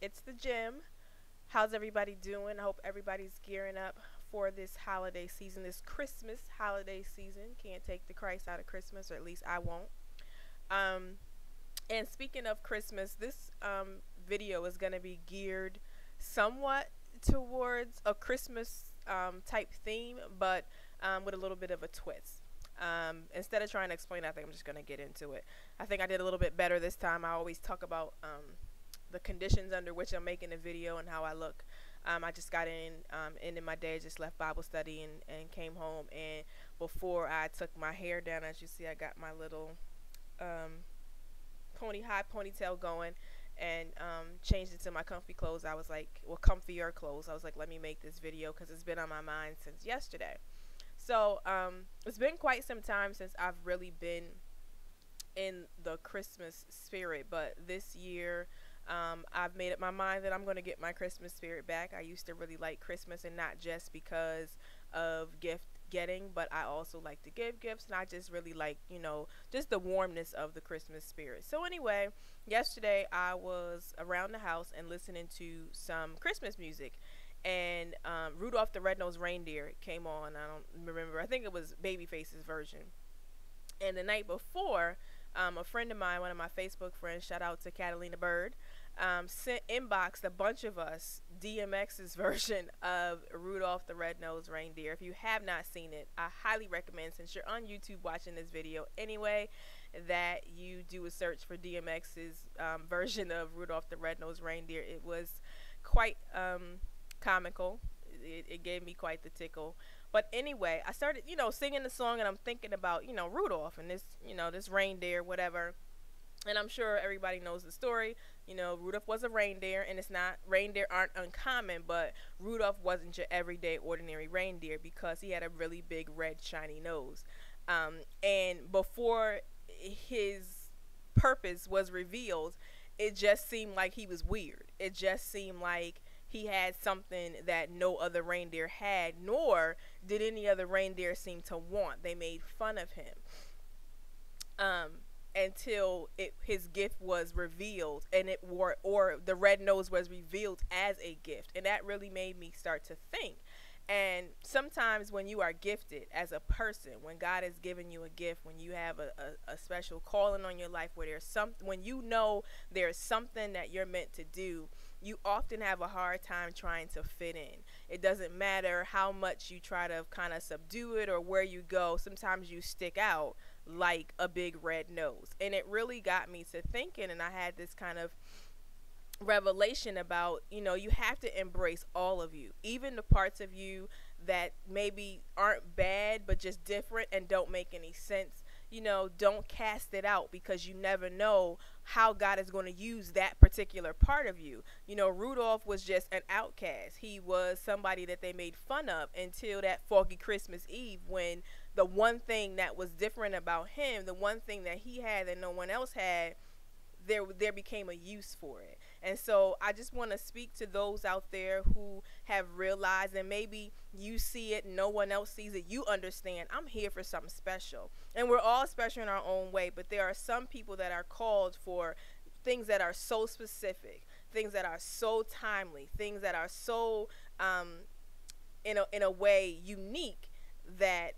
It's the gym. How's everybody doing? I hope everybody's gearing up for this holiday season, this Christmas holiday season. Can't take the Christ out of Christmas, or at least I won't. Um, and speaking of Christmas, this video is going to be geared somewhat towards a Christmas type theme, but with a little bit of a twist. Instead of trying to explain, I think I'm just going to get into it. I think I did a little bit better this time. I always talk about the conditions under which I'm making a video and how I look. I just got in my day, just left Bible study and came home. And before I took my hair down, as you see, I got my little high ponytail going and changed it to my comfy clothes. I was like, well, comfier clothes. I was like, let me make this video because it's been on my mind since yesterday. So it's been quite some time since I've really been in the Christmas spirit, but this year I've made up my mind that I'm going to get my Christmas spirit back. I used to really like Christmas, and not just because of gift getting, but I also like to give gifts, and I just really like, just the warmness of the Christmas spirit. So anyway, yesterday I was around the house and listening to some Christmas music, and Rudolph the Rednose Reindeer came on. I don't remember. I think it was Babyface's version. And the night before, a friend of mine, one of my Facebook friends, shout out to Catalina Bird, sent inboxed a bunch of us DMX's version of Rudolph the Red-Nosed Reindeer. If you have not seen it, I highly recommend, since you're on YouTube watching this video anyway, that you do a search for DMX's version of Rudolph the Red-Nosed Reindeer. It was quite comical. It gave me quite the tickle. But anyway, I started, singing the song, and I'm thinking about, Rudolph and this reindeer, whatever. And I'm sure everybody knows the story. Rudolph was a reindeer, and reindeer aren't uncommon, but Rudolph wasn't your everyday, ordinary reindeer because he had a really big, red, shiny nose. And before his purpose was revealed, it just seemed like he was weird. It just seemed like he had something that no other reindeer had, nor did any other reindeer seem to want. They made fun of him until his gift was revealed, and or the red nose was revealed as a gift, and that really made me start to think. And sometimes when you are gifted as a person, when God has given you a gift, when you have a special calling on your life, where when there's something that you're meant to do, you often have a hard time trying to fit in. It doesn't matter how much you try to kind of subdue it or where you go. Sometimes you stick out like a big red nose. And it really got me to thinking, and I had this kind of revelation about, you have to embrace all of you, even the parts of you that maybe aren't bad but just different and don't make any sense. Don't cast it out, because you never know how God is going to use that particular part of you. Rudolph was just an outcast. He was somebody that they made fun of until that foggy Christmas Eve, when the one thing that was different about him, the one thing that he had that no one else had, there became a use for it. And so I just want to speak to those out there who have realized, and maybe you see it, no one else sees it, you understand, I'm here for something special. And we're all special in our own way, but there are some people that are called for things that are so specific, things that are so timely, things that are so in a way unique, that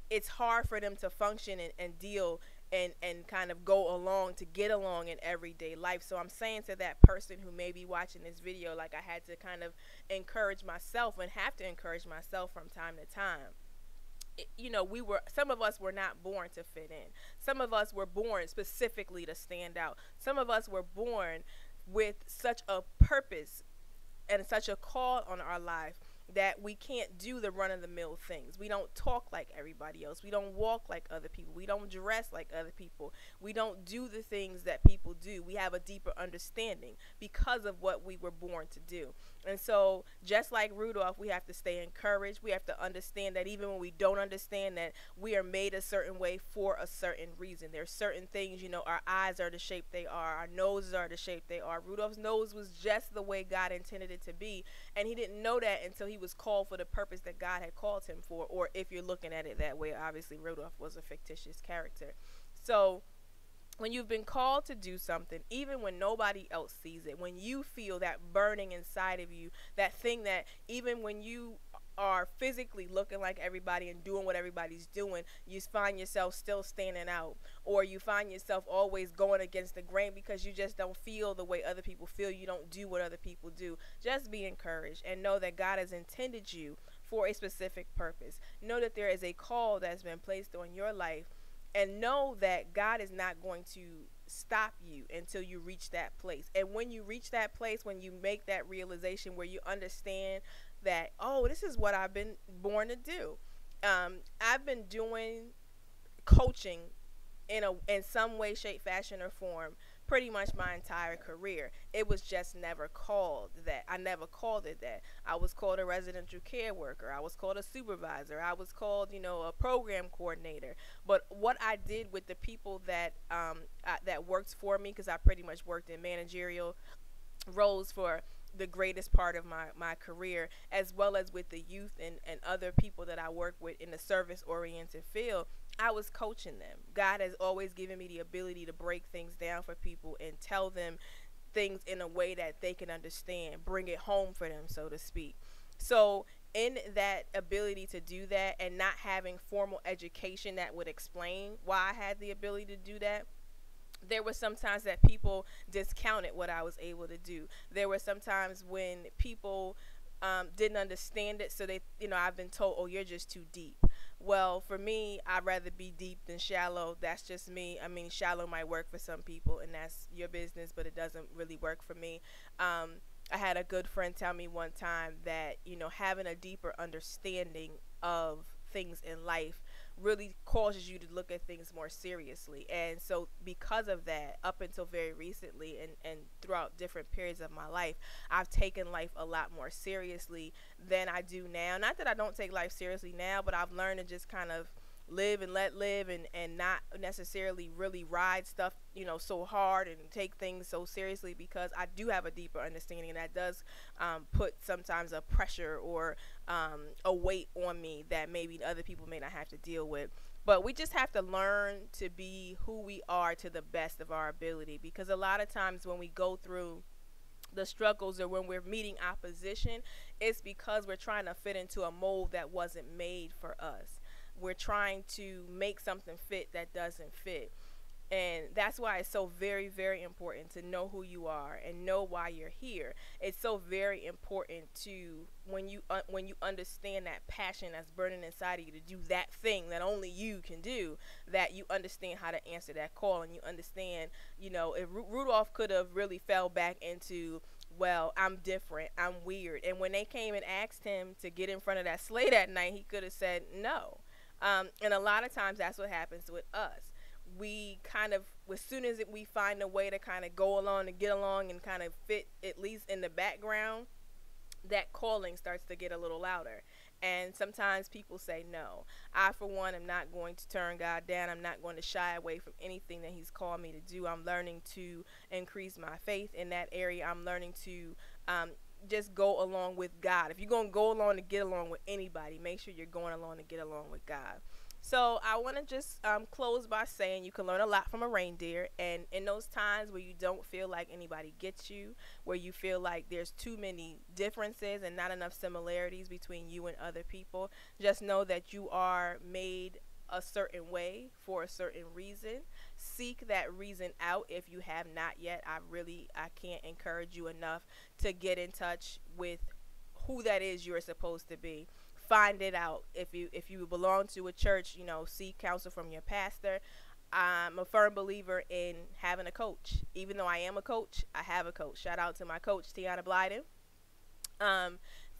it's hard for them to function and deal and kind of go along to get along in everyday life. So I'm saying to that person who may be watching this video, like I had to kind of encourage myself, and have to encourage myself from time to time. Some of us were not born to fit in. Some of us were born specifically to stand out. Some of us were born with such a purpose and such a call on our life that we can't do the run-of-the-mill things. We don't talk like everybody else. We don't walk like other people. We don't dress like other people. We don't do the things that people do. We have a deeper understanding because of what we were born to do. And so just like Rudolph, we have to stay encouraged. We have to understand that even when we don't understand, that we are made a certain way for a certain reason. There's certain things, our eyes are the shape they are. Our noses are the shape they are. Rudolph's nose was just the way God intended it to be. And he didn't know that until he was called for the purpose that God had called him for. Or if you're looking at it that way, obviously Rudolph was a fictitious character. So When you've been called to do something, even when nobody else sees it, when you feel that burning inside of you, that thing that even when you are physically looking like everybody and doing what everybody's doing, you find yourself still standing out, or you find yourself always going against the grain because you just don't feel the way other people feel. You don't do what other people do. Just be encouraged and know that God has intended you for a specific purpose. Know that there is a call that's been placed on your life, and know that God is not going to stop you until you reach that place. And when you reach that place, when you make that realization where you understand that, oh, this is what I've been born to do. I've been doing coaching in some way, shape, fashion, or form pretty much my entire career. It was just never called that. I never called it that. I was called a residential care worker. I was called a supervisor. I was called, a program coordinator. But what I did with the people that that worked for me, because I pretty much worked in managerial roles for the greatest part of my career, as well as with the youth and other people that I work with in the service oriented field, I was coaching them. God has always given me the ability to break things down for people and tell them things in a way that they can understand, bring it home for them, so to speak. So in that ability to do that, and not having formal education that would explain why I had the ability to do that, there were some times that people discounted what I was able to do. There were some times when people didn't understand it, so they, I've been told, oh, you're just too deep. Well, for me, I'd rather be deep than shallow. That's just me. I mean, shallow might work for some people, and that's your business, but it doesn't really work for me. I had a good friend tell me one time that, having a deeper understanding of things in life really causes you to look at things more seriously. And so because of that, up until very recently and throughout different periods of my life, I've taken life a lot more seriously than I do now. Not that I don't take life seriously now, but I've learned to just kind of live and let live, and not necessarily really ride stuff, so hard and take things so seriously, because I do have a deeper understanding, and that does put sometimes a pressure or a weight on me that maybe other people may not have to deal with. But we just have to learn to be who we are to the best of our ability, because a lot of times when we go through the struggles or when we're meeting opposition, it's because we're trying to fit into a mold that wasn't made for us. We're trying to make something fit that doesn't fit. And that's why it's so very, very important to know who you are and know why you're here. It's so very important to, when you understand that passion that's burning inside of you to do that thing that only you can do, that you understand how to answer that call, and you understand, if Rudolph could have really fell back into, well, I'm different, I'm weird. And when they came and asked him to get in front of that sleigh that night, he could have said no. And a lot of times that's what happens with us. We kind of, as soon as we find a way to kind of go along and get along and kind of fit at least in the background, that calling starts to get a little louder. And sometimes people say no. I, for one, am not going to turn God down. I'm not going to shy away from anything that he's called me to do. I'm learning to increase my faith in that area. I'm learning to just go along with God. If you're going to go along to get along with anybody, make sure you're going along to get along with God. So I want to just close by saying you can learn a lot from a reindeer. And in those times where you don't feel like anybody gets you, where you feel like there's too many differences and not enough similarities between you and other people, just know that you are made a certain way for a certain reason. Seek that reason out if you have not yet. I can't encourage you enough to get in touch with who that is you're supposed to be. Find it out. If you belong to a church, seek counsel from your pastor. I'm a firm believer in having a coach. Even though I am a coach, I have a coach. Shout out to my coach, Tiana Blyden.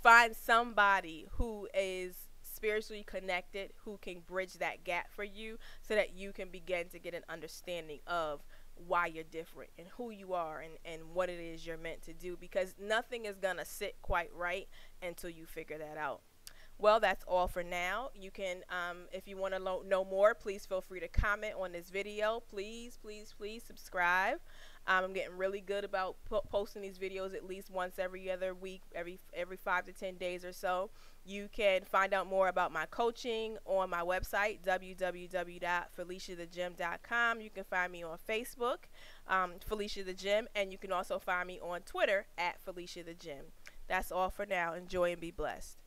Find somebody who is spiritually connected, who can bridge that gap for you, so that you can begin to get an understanding of why you're different and who you are, and what it is you're meant to do, because nothing is gonna sit quite right until you figure that out. Well, that's all for now. You can, if you want to know more, please feel free to comment on this video. Please, please, please subscribe. I'm getting really good about posting these videos at least once every other week, every 5 to 10 days or so. You can find out more about my coaching on my website, www.feliciathegym.com. You can find me on Facebook, Felicia the Gym, and you can also find me on Twitter at Felicia the Gym. That's all for now. Enjoy and be blessed.